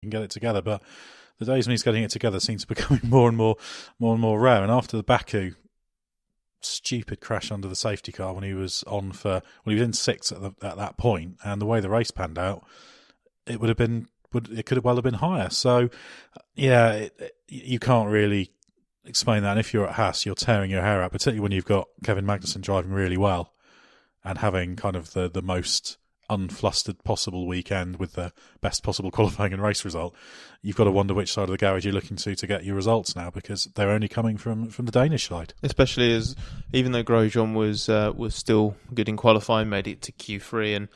can get it together. But the days when he's getting it together seem to be becoming more and more rare. And after the Baku stupid crash under the safety car when he was he was in sixth at that point, and the way the race panned out, it could have well have been higher. So yeah, you can't really explain that. And if you're at Haas, you're tearing your hair out, particularly when you've got Kevin Magnussen driving really well and having kind of the most unflustered possible weekend with the best possible qualifying and race result. You've got to wonder which side of the garage you're looking to get your results now, because they're only coming from the Danish side. Especially as, even though Grosjean was still good in qualifying, made it to Q3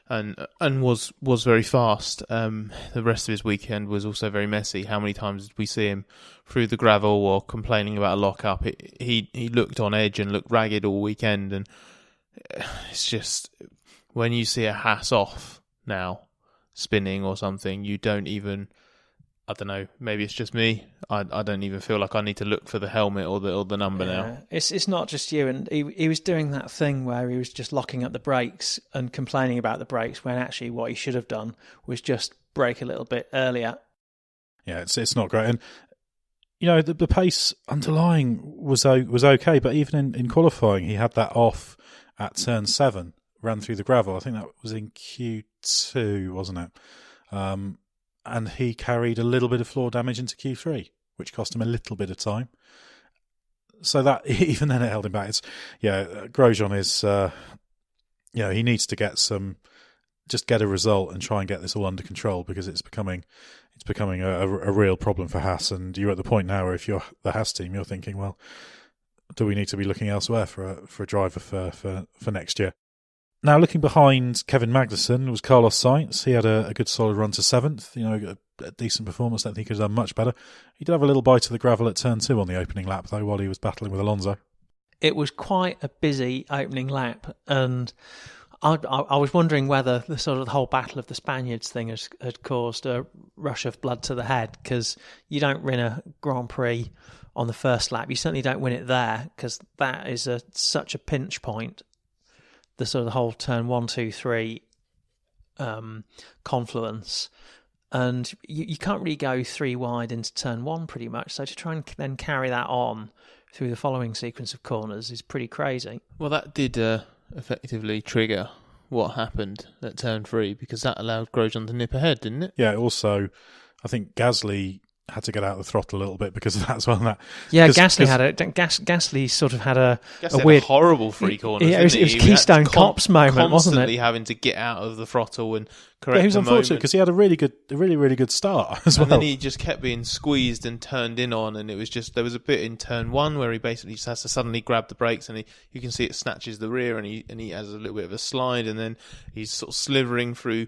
and was very fast. The rest of his weekend was also very messy. How many times did we see him through the gravel or complaining about a lock-up? He looked on edge and looked ragged all weekend, and it's just, when you see a Haas off now, spinning or something, you don't even, I don't know, maybe it's just me, I don't even feel like I need to look for the helmet or the number now. It's not just you, and he was doing that thing where he was just locking up the brakes and complaining about the brakes, when actually what he should have done was just brake a little bit earlier. Yeah, it's not great. And you know, the pace underlying was okay, but even in qualifying, he had that off at turn 7, ran through the gravel. I think that was in Q2, wasn't it? And he carried a little bit of floor damage into Q3, which cost him a little bit of time. So that, even then, it held him back. Grosjean is, he needs to get a result and try and get this all under control, because it's becoming a real problem for Haas. And you're at the point now where if you're the Haas team, you're thinking, well, do we need to be looking elsewhere for a driver for next year? Now, looking behind Kevin Magnussen was Carlos Sainz. He had a good solid run to 7th, a decent performance. I don't think he could have done much better. He did have a little bite of the gravel at turn 2 on the opening lap, though, while he was battling with Alonso. It was quite a busy opening lap, and I was wondering whether the whole Battle of the Spaniards thing had caused a rush of blood to the head, because you don't win a Grand Prix on the first lap. You certainly don't win it there, because that is such a pinch point. The whole turn 1, 2, 3 confluence, and you can't really go 3 wide into turn 1 pretty much. So to try and then carry that on through the following sequence of corners is pretty crazy. Well, that did effectively trigger what happened at turn 3, because that allowed Grosjean to nip ahead, didn't it? Yeah. Also, I think Gasly had to get out of the throttle a little bit because of that as well. Gasly had a Gasly sort of had a weird, horrible free corner. Yeah, it was Keystone Cops moment, wasn't it? Constantly having to get out of the throttle and correct. Yeah, he was unfortunate because he had a really good start as well. And then he just kept being squeezed and turned in on, and it was just, there was a bit in turn 1 where he basically just has to suddenly grab the brakes, and you can see it snatches the rear, and he has a little bit of a slide, and then he's sort of slithering through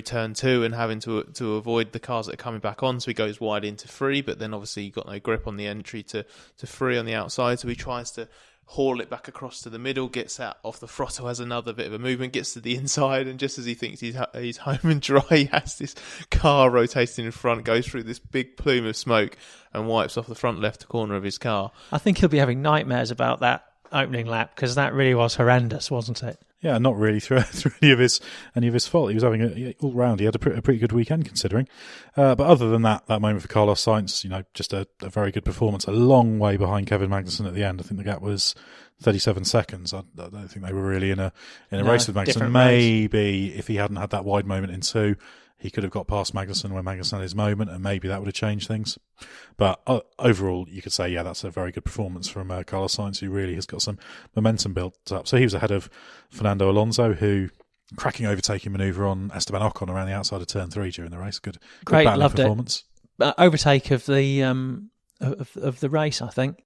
turn 2 and having to avoid the cars that are coming back on, so he goes wide into 3, but then obviously you've got no grip on the entry to 3 on the outside, so he tries to haul it back across to the middle, gets out off the throttle, has another bit of a movement, gets to the inside, and just as he thinks he's home and dry, he has this car rotating in front, goes through this big plume of smoke and wipes off the front left corner of his car. I think he'll be having nightmares about that opening lap, because that really was horrendous, wasn't it? Yeah, not really through any of his fault. He was having all round. He had a pretty good weekend considering. But other than that moment for Carlos Sainz, just a very good performance. A long way behind Kevin Magnussen at the end. I think the gap was 37 seconds. I don't think they were really in a race with Magnussen. Maybe if he hadn't had that wide moment in 2, he could have got past Magnussen when Magnussen had his moment, and maybe that would have changed things. But overall, you could say, yeah, that's a very good performance from Carlos Sainz, who really has got some momentum built up. So he was ahead of Fernando Alonso, who cracking overtaking manoeuvre on Esteban Ocon around the outside of turn 3 during the race. Good loved performance. Overtake of the of the race, I think.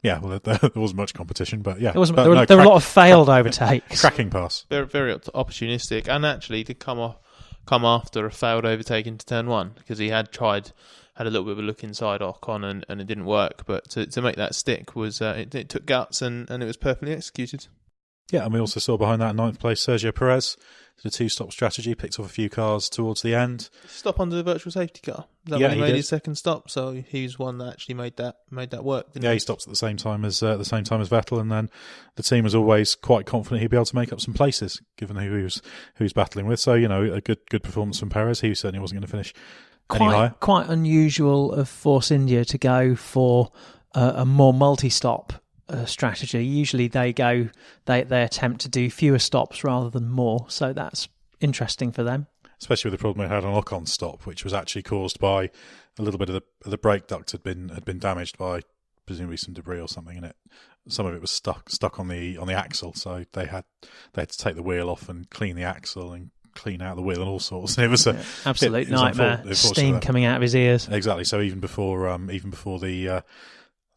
Yeah, well, there wasn't much competition, but yeah. There were a lot of failed overtakes. Cracking pass. Very, very opportunistic, and actually to come after a failed overtake into turn 1, because he had a little bit of a look inside Ocon and it didn't work, but to make that stick was it took guts and it was perfectly executed. Yeah, and we also saw behind that in 9th place Sergio Perez did a 2-stop strategy, picked off a few cars towards the end. Stop under the virtual safety car. That when he made his second stop, so he was one that actually made that work. Didn't he stopped at the same time as Vettel, and then the team was always quite confident he'd be able to make up some places, given who he was battling with. So a good performance from Perez. He certainly wasn't going to finish quite unusual of Force India to go for a more multi-stop strategy. Usually they attempt to do fewer stops rather than more, so that's interesting for them. Especially with the problem we had on Ocon's stop, which was actually caused by a little bit of the brake duct had been damaged by presumably some debris or something in it. Some of it was stuck on the axle, so they had to take the wheel off and clean the axle and clean out the wheel and all sorts. It was absolute nightmare. Steam coming out of his ears. Exactly. So even before the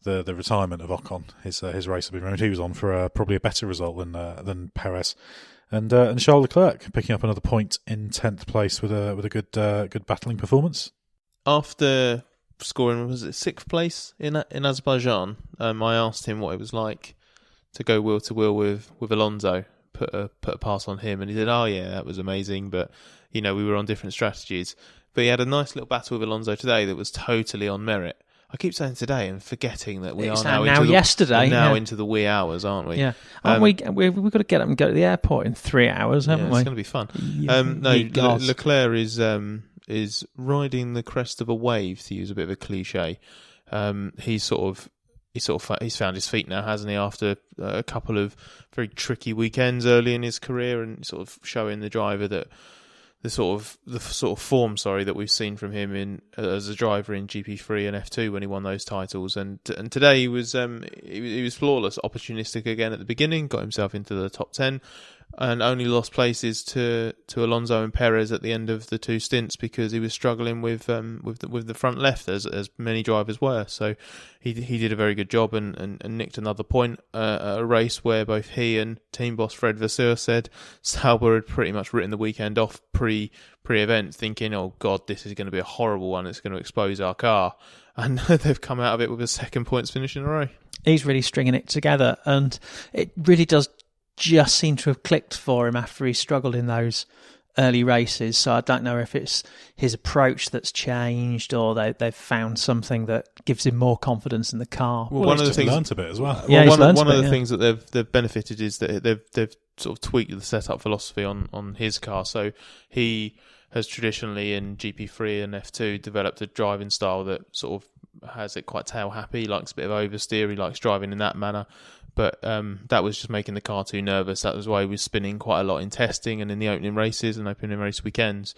retirement of Ocon, his race had been ruined. He was on for probably a better result than Perez, and Charles Leclerc picking up another point in 10th place with a good battling performance. After scoring, was it 6th place in Azerbaijan? I asked him what it was like to go wheel to wheel with Alonso, put a pass on him, and he said, "Oh yeah, that was amazing, but we were on different strategies." But he had a nice little battle with Alonso today that was totally on merit. I keep saying today and forgetting that it's now into the wee hours, aren't we? Yeah, we've got to get up and go to the airport in 3 hours, haven't we? It's going to be fun. Leclerc is riding the crest of a wave, to use a bit of a cliche. He's found his feet now, hasn't he? After a couple of very tricky weekends early in his career, and sort of showing the driver that the sort of form that we've seen from him as a driver in GP3 and F2 when he won those titles, and today he was flawless, opportunistic again at the beginning, got himself into the top 10, and only lost places to Alonso and Perez at the end of the two stints because he was struggling with the front left, as many drivers were. So he did a very good job and nicked another point at a race where both he and team boss Fred Vasseur said Sauber had pretty much written the weekend off pre-event, thinking, "Oh God, this is going to be a horrible one. It's going to expose our car," and they've come out of it with a second points finish in a row. He's really stringing it together, and it really does just seem to have clicked for him after he struggled in those early races. So I don't know if it's his approach that's changed or they've found something that gives him more confidence in the car. Well, one of the things learnt a bit as well. Yeah, one of the things that they've benefited is that they've sort of tweaked the setup philosophy on his car. So he has traditionally in GP3 and F2 developed a driving style that sort of has it quite tail happy. He likes a bit of oversteer. He likes driving in that manner. But that was just making the car too nervous. That was why he was spinning quite a lot in testing and in the opening races and opening race weekends.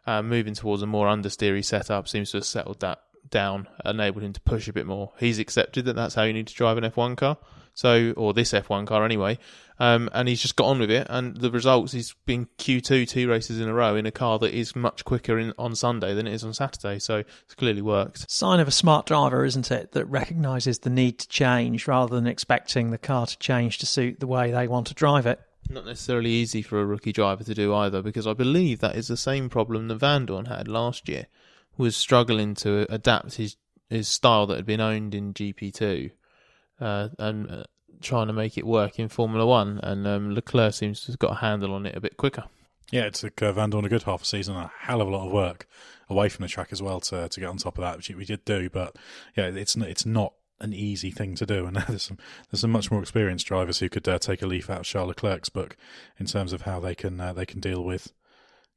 Moving towards a more understeery setup seems to have settled that down, enabled him to push a bit more. He's accepted that that's how you need to drive an F1 car, or this F1 car anyway. And he's just got on with it. And the results, he's been Q2 2 races in a row in a car that is much quicker on Sunday than it is on Saturday. So it's clearly worked. Sign of a smart driver, isn't it? That recognises the need to change rather than expecting the car to change to suit the way they want to drive it. Not necessarily easy for a rookie driver to do either, because I believe that is the same problem that Van Dorn had last year, was struggling to adapt his style that had been owned in GP2 and trying to make it work in Formula 1, and Leclerc seems to have got a handle on it a bit quicker. Yeah, it took Van Dorn a good half a season, a hell of a lot of work away from the track as well to get on top of that, which we did do. But yeah, it's not an easy thing to do, and there's some much more experienced drivers who could take a leaf out of Charles Leclerc's book in terms of how they can deal with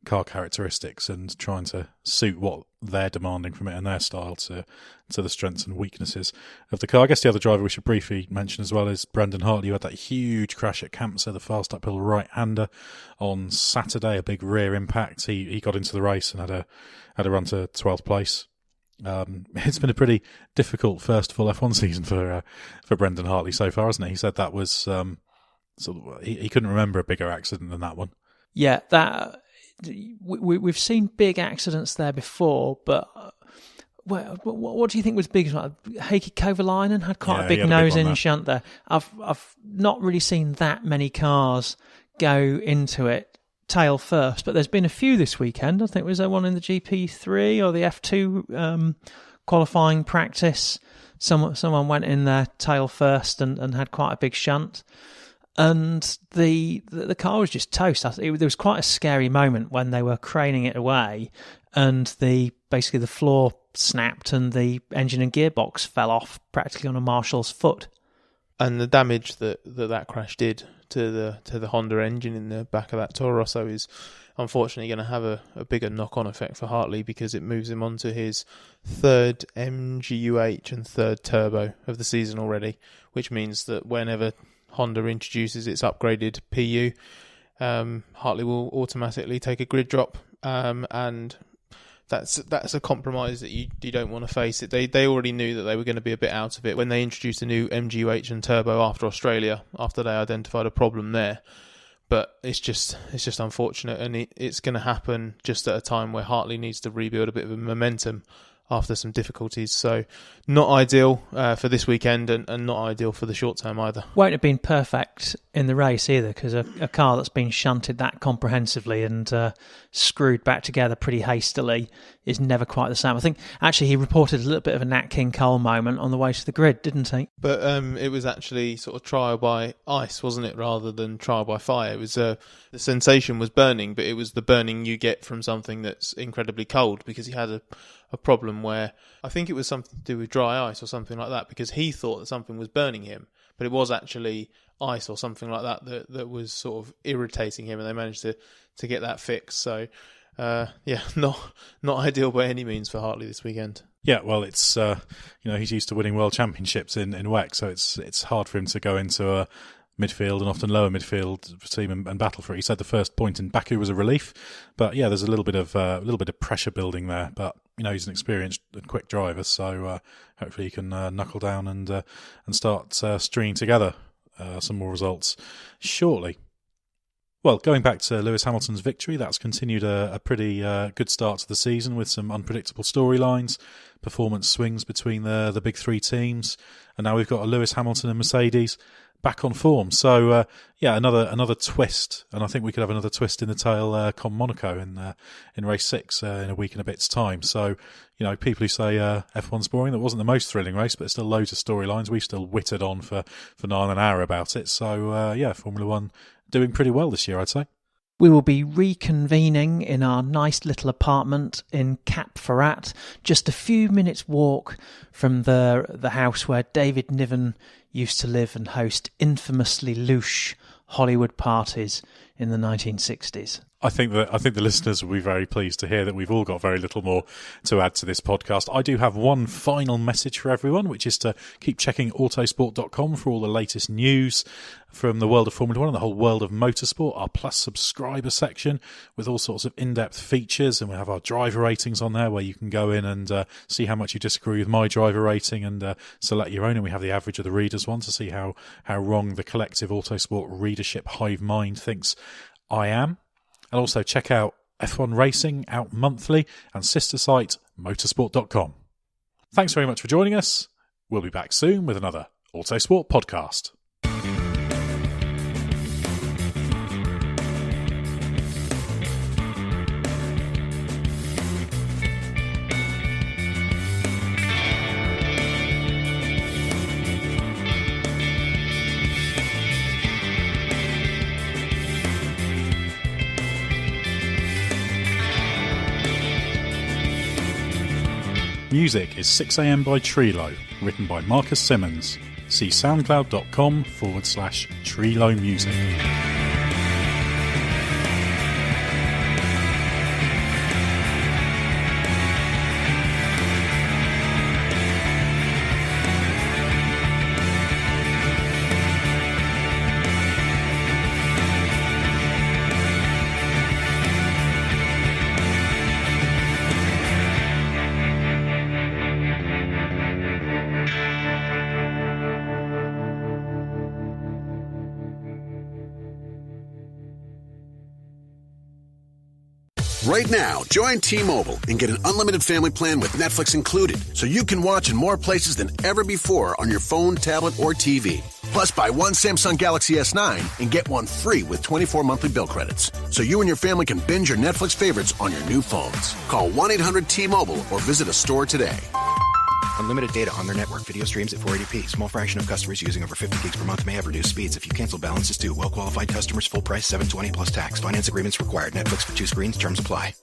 car characteristics and trying to suit what they're demanding from it and their style to the strengths and weaknesses of the car. I guess the other driver we should briefly mention as well is Brendan Hartley, who had that huge crash at Campsa, the fast uphill right-hander on Saturday, a big rear impact. He got into the race and had a run to 12th place. It's been a pretty difficult first full F1 season for Brendan Hartley so far, hasn't it? He said that was he couldn't remember a bigger accident than that one. Yeah, that we've seen big accidents there before, but what do you think was big? Heikki Kovalainen had quite a big nose-in shunt there. I've not really seen that many cars go into it tail first, but there's been a few this weekend. I think was there one in the GP3 or the F2 qualifying practice. Someone went in there tail first and had quite a big shunt. And the car was just toast. There was quite a scary moment when they were craning it away, and basically the floor snapped and the engine and gearbox fell off practically on a marshal's foot. And the damage that crash did to the Honda engine in the back of that Toro Rosso is unfortunately going to have a bigger knock-on effect for Hartley, because it moves him on to his third MGUH and third turbo of the season already, which means that whenever Honda introduces its upgraded PU, Hartley will automatically take a grid drop, and that's a compromise that you don't want to face. They already knew that they were going to be a bit out of it when they introduced a new MGUH and turbo after Australia, after they identified a problem there. But it's just unfortunate, and it's going to happen just at a time where Hartley needs to rebuild a bit of a momentum after some difficulties. So not ideal for this weekend, and not ideal for the short term either. Won't have been perfect in the race either, because a car that's been shunted that comprehensively and screwed back together pretty hastily is never quite the same. I think actually he reported a little bit of a Nat King Cole moment on the way to the grid, didn't he? But it was actually sort of trial by ice, wasn't it, rather than trial by fire. It was the sensation was burning, but it was the burning you get from something that's incredibly cold, because he had a problem where I think it was something to do with dry ice or something like that, because he thought that something was burning him, but it was actually ice or something like that was sort of irritating him, and they managed to get that fixed. So not ideal by any means for Hartley this weekend. Yeah, well, it's he's used to winning world championships in WEC, so it's hard for him to go into a midfield and often lower midfield team and battle for it. He said the first point in Baku was a relief, but yeah, there's a little bit of pressure building there. But he's an experienced and quick driver, so hopefully he can knuckle down and start stringing together some more results shortly. Well, going back to Lewis Hamilton's victory, that's continued a pretty good start to the season with some unpredictable storylines, performance swings between the big three teams, and now we've got a Lewis Hamilton and Mercedes back on form. So another twist, and I think we could have another twist in the tail come Monaco in race 6 in a week and a bit's time. So people who say F1's boring, that wasn't the most thrilling race, but there's still loads of storylines. We've still wittered on for nigh an hour about it. So Formula 1 doing pretty well this year, I'd say. We will be reconvening in our nice little apartment in Cap Ferrat, just a few minutes' walk from the house where David Niven used to live and host infamously louche Hollywood parties in the 1960s. I think the listeners will be very pleased to hear that we've all got very little more to add to this podcast. I do have one final message for everyone, which is to keep checking autosport.com for all the latest news from the world of Formula 1 and the whole world of motorsport, our Plus subscriber section with all sorts of in-depth features, and we have our driver ratings on there where you can go in and see how much you disagree with my driver rating and select your own, and we have the average of the readers one to see how wrong the collective Autosport readership hive mind thinks I am. And also check out F1 Racing, out monthly, and sister site motorsport.com. Thanks very much for joining us. We'll be back soon with another Autosport podcast. Music is 6am by Trilo, written by Marcus Simmons. See soundcloud.com/Trilo Music. Right now, join T-Mobile and get an unlimited family plan with Netflix included, so you can watch in more places than ever before on your phone, tablet, or TV. Plus, buy one Samsung Galaxy S9 and get one free with 24 monthly bill credits, so you and your family can binge your Netflix favorites on your new phones. Call 1-800-T-Mobile or visit a store today. Unlimited data on their network. Video streams at 480p. Small fraction of customers using over 50 gigs per month may have reduced speeds. If you cancel, balances due. Well-qualified customers. Full price. $720 plus tax. Finance agreements required. Netflix for 2 screens. Terms apply.